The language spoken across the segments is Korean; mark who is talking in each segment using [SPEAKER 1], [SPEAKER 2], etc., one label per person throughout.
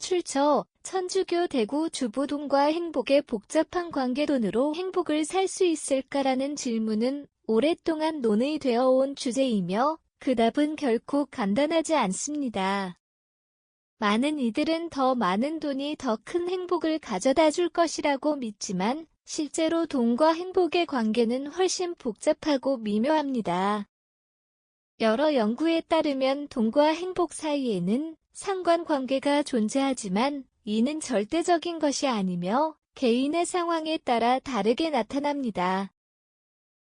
[SPEAKER 1] 출처 천주교 대구 주부돈과 행복의 복잡한 관계. 돈으로 행복을 살 수 있을까라는 질문은 오랫동안 논의되어 온 주제이며 그 답은 결코 간단하지 않습니다. 많은 이들은 더 많은 돈이 더 큰 행복을 가져다 줄 것이라고 믿지만 실제로 돈과 행복의 관계는 훨씬 복잡하고 미묘합니다. 여러 연구에 따르면 돈과 행복 사이에는 상관관계가 존재하지만 이는 절대적인 것이 아니며 개인의 상황에 따라 다르게 나타납니다.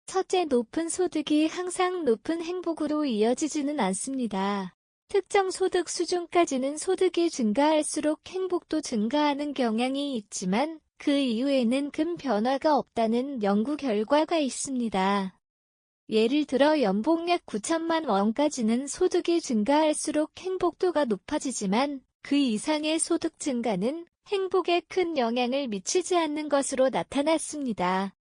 [SPEAKER 1] 첫째, 높은 소득이 항상 높은 행복으로 이어지지는 않습니다. 특정 소득 수준까지는 소득이 증가할수록 행복도 증가하는 경향이 있지만 그 이후에는 큰 변화가 없다는 연구 결과가 있습니다. 예를 들어 연봉 약 9천만 원까지는 소득이 증가할수록 행복도가 높아지지만 그 이상의 소득 증가는 행복에 큰 영향을 미치지 않는 것으로 나타났습니다.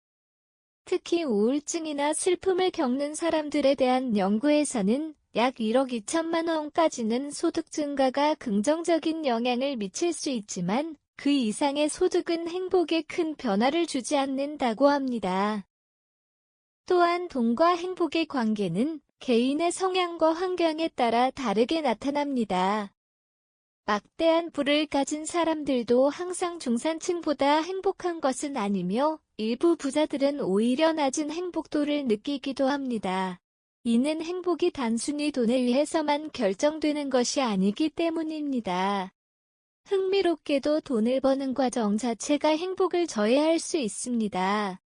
[SPEAKER 1] 특히 우울증이나 슬픔을 겪는 사람들에 대한 연구에서는 약 1억 2천만 원까지는 소득 증가가 긍정적인 영향을 미칠 수 있지만 그 이상의 소득은 행복에 큰 변화를 주지 않는다고 합니다. 또한 돈과 행복의 관계는 개인의 성향과 환경에 따라 다르게 나타납니다. 막대한 부를 가진 사람들도 항상 중산층보다 행복한 것은 아니며 일부 부자들은 오히려 낮은 행복도를 느끼기도 합니다. 이는 행복이 단순히 돈에 의해서만 결정되는 것이 아니기 때문입니다. 흥미롭게도 돈을 버는 과정 자체가 행복을 저해할 수 있습니다.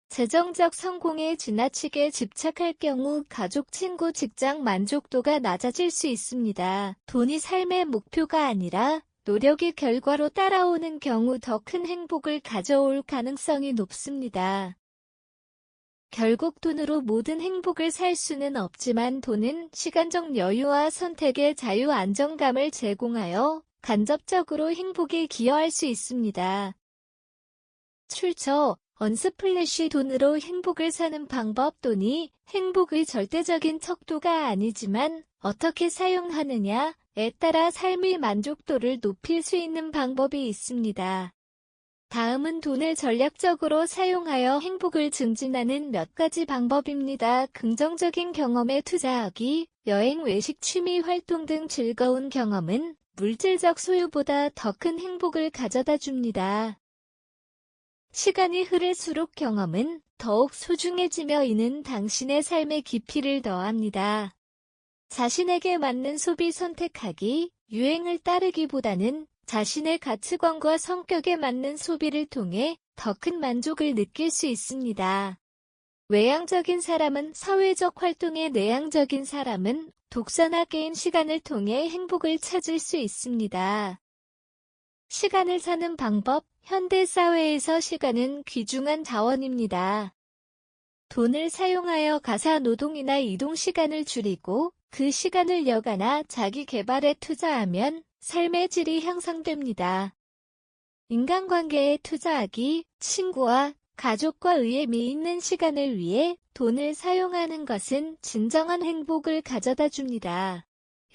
[SPEAKER 1] 재정적 성공에 지나치게 집착할 경우 가족, 친구, 직장 만족도가 낮아질 수 있습니다. 돈이 삶의 목표가 아니라 노력의 결과로 따라오는 경우 더 큰 행복을 가져올 가능성이 높습니다. 결국 돈으로 모든 행복을 살 수는 없지만 돈은 시간적 여유와 선택의 자유, 안정감을 제공하여 간접적으로 행복에 기여할 수 있습니다. 출처 언스플래시 돈으로 행복을 사는 방법. 돈이 행복의 절대적인 척도가 아니지만 어떻게 사용하느냐에 따라 삶의 만족도를 높일 수 있는 방법이 있습니다. 다음은 돈을 전략적으로 사용하여 행복을 증진하는 몇 가지 방법입니다. 긍정적인 경험에 투자하기, 여행, 외식, 취미 활동 등 즐거운 경험은 물질적 소유보다 더 큰 행복을 가져다 줍니다. 시간이 흐를수록 경험은 더욱 소중해지며 이는 당신의 삶의 깊이를 더합니다. 자신에게 맞는 소비 선택하기, 유행을 따르기보다는 자신의 가치관과 성격에 맞는 소비를 통해 더 큰 만족을 느낄 수 있습니다. 외향적인 사람은 사회적 활동에, 내향적인 사람은 독서나 게임 시간을 통해 행복을 찾을 수 있습니다. 시간을 사는 방법. 현대 사회에서 시간은 귀중한 자원입니다. 돈을 사용하여 가사 노동이나 이동 시간을 줄이고 그 시간을 여가나 자기 개발에 투자하면 삶의 질이 향상됩니다. 인간관계에 투자하기, 친구와 가족과 의미 있는 시간을 위해 돈을 사용하는 것은 진정한 행복을 가져다 줍니다.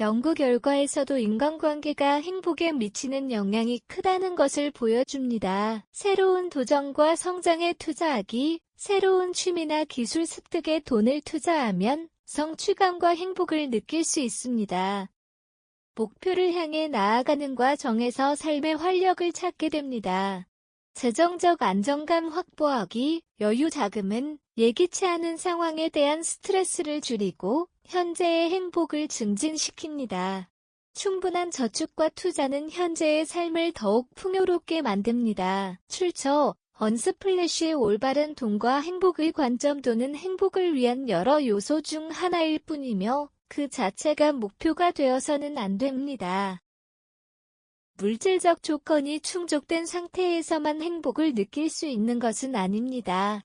[SPEAKER 1] 연구 결과에서도 인간관계가 행복에 미치는 영향이 크다는 것을 보여줍니다. 새로운 도전과 성장에 투자하기, 새로운 취미나 기술 습득에 돈을 투자하면 성취감과 행복을 느낄 수 있습니다. 목표를 향해 나아가는 과정에서 삶의 활력을 찾게 됩니다. 재정적 안정감 확보하기, 여유 자금은 예기치 않은 상황에 대한 스트레스를 줄이고 현재의 행복을 증진시킵니다. 충분한 저축과 투자는 현재의 삶을 더욱 풍요롭게 만듭니다. 출처 언스플래시의 올바른 돈과 행복의 관점. 돈은 행복을 위한 여러 요소 중 하나일 뿐이며 그 자체가 목표가 되어서는 안 됩니다. 물질적 조건이 충족된 상태에서만 행복을 느낄 수 있는 것은 아닙니다.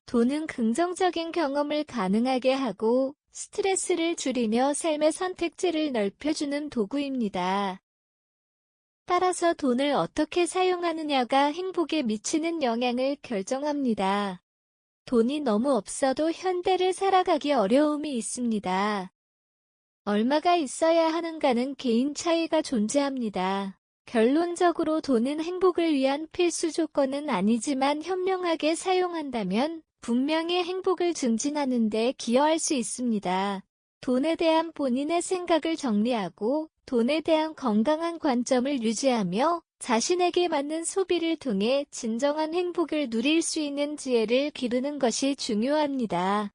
[SPEAKER 1] 돈은 긍정적인 경험을 가능하게 하고 스트레스를 줄이며 삶의 선택지를 넓혀주는 도구입니다. 따라서 돈을 어떻게 사용하느냐가 행복에 미치는 영향을 결정합니다. 돈이 너무 없어도 현대를 살아가기 어려움이 있습니다. 얼마가 있어야 하는가는 개인 차이가 존재합니다. 결론적으로 돈은 행복을 위한 필수 조건은 아니지만 현명하게 사용한다면 분명히 행복을 증진하는 데 기여할 수 있습니다. 돈에 대한 본인의 생각을 정리하고 돈에 대한 건강한 관점을 유지하며 자신에게 맞는 소비를 통해 진정한 행복을 누릴 수 있는 지혜를 기르는 것이 중요합니다.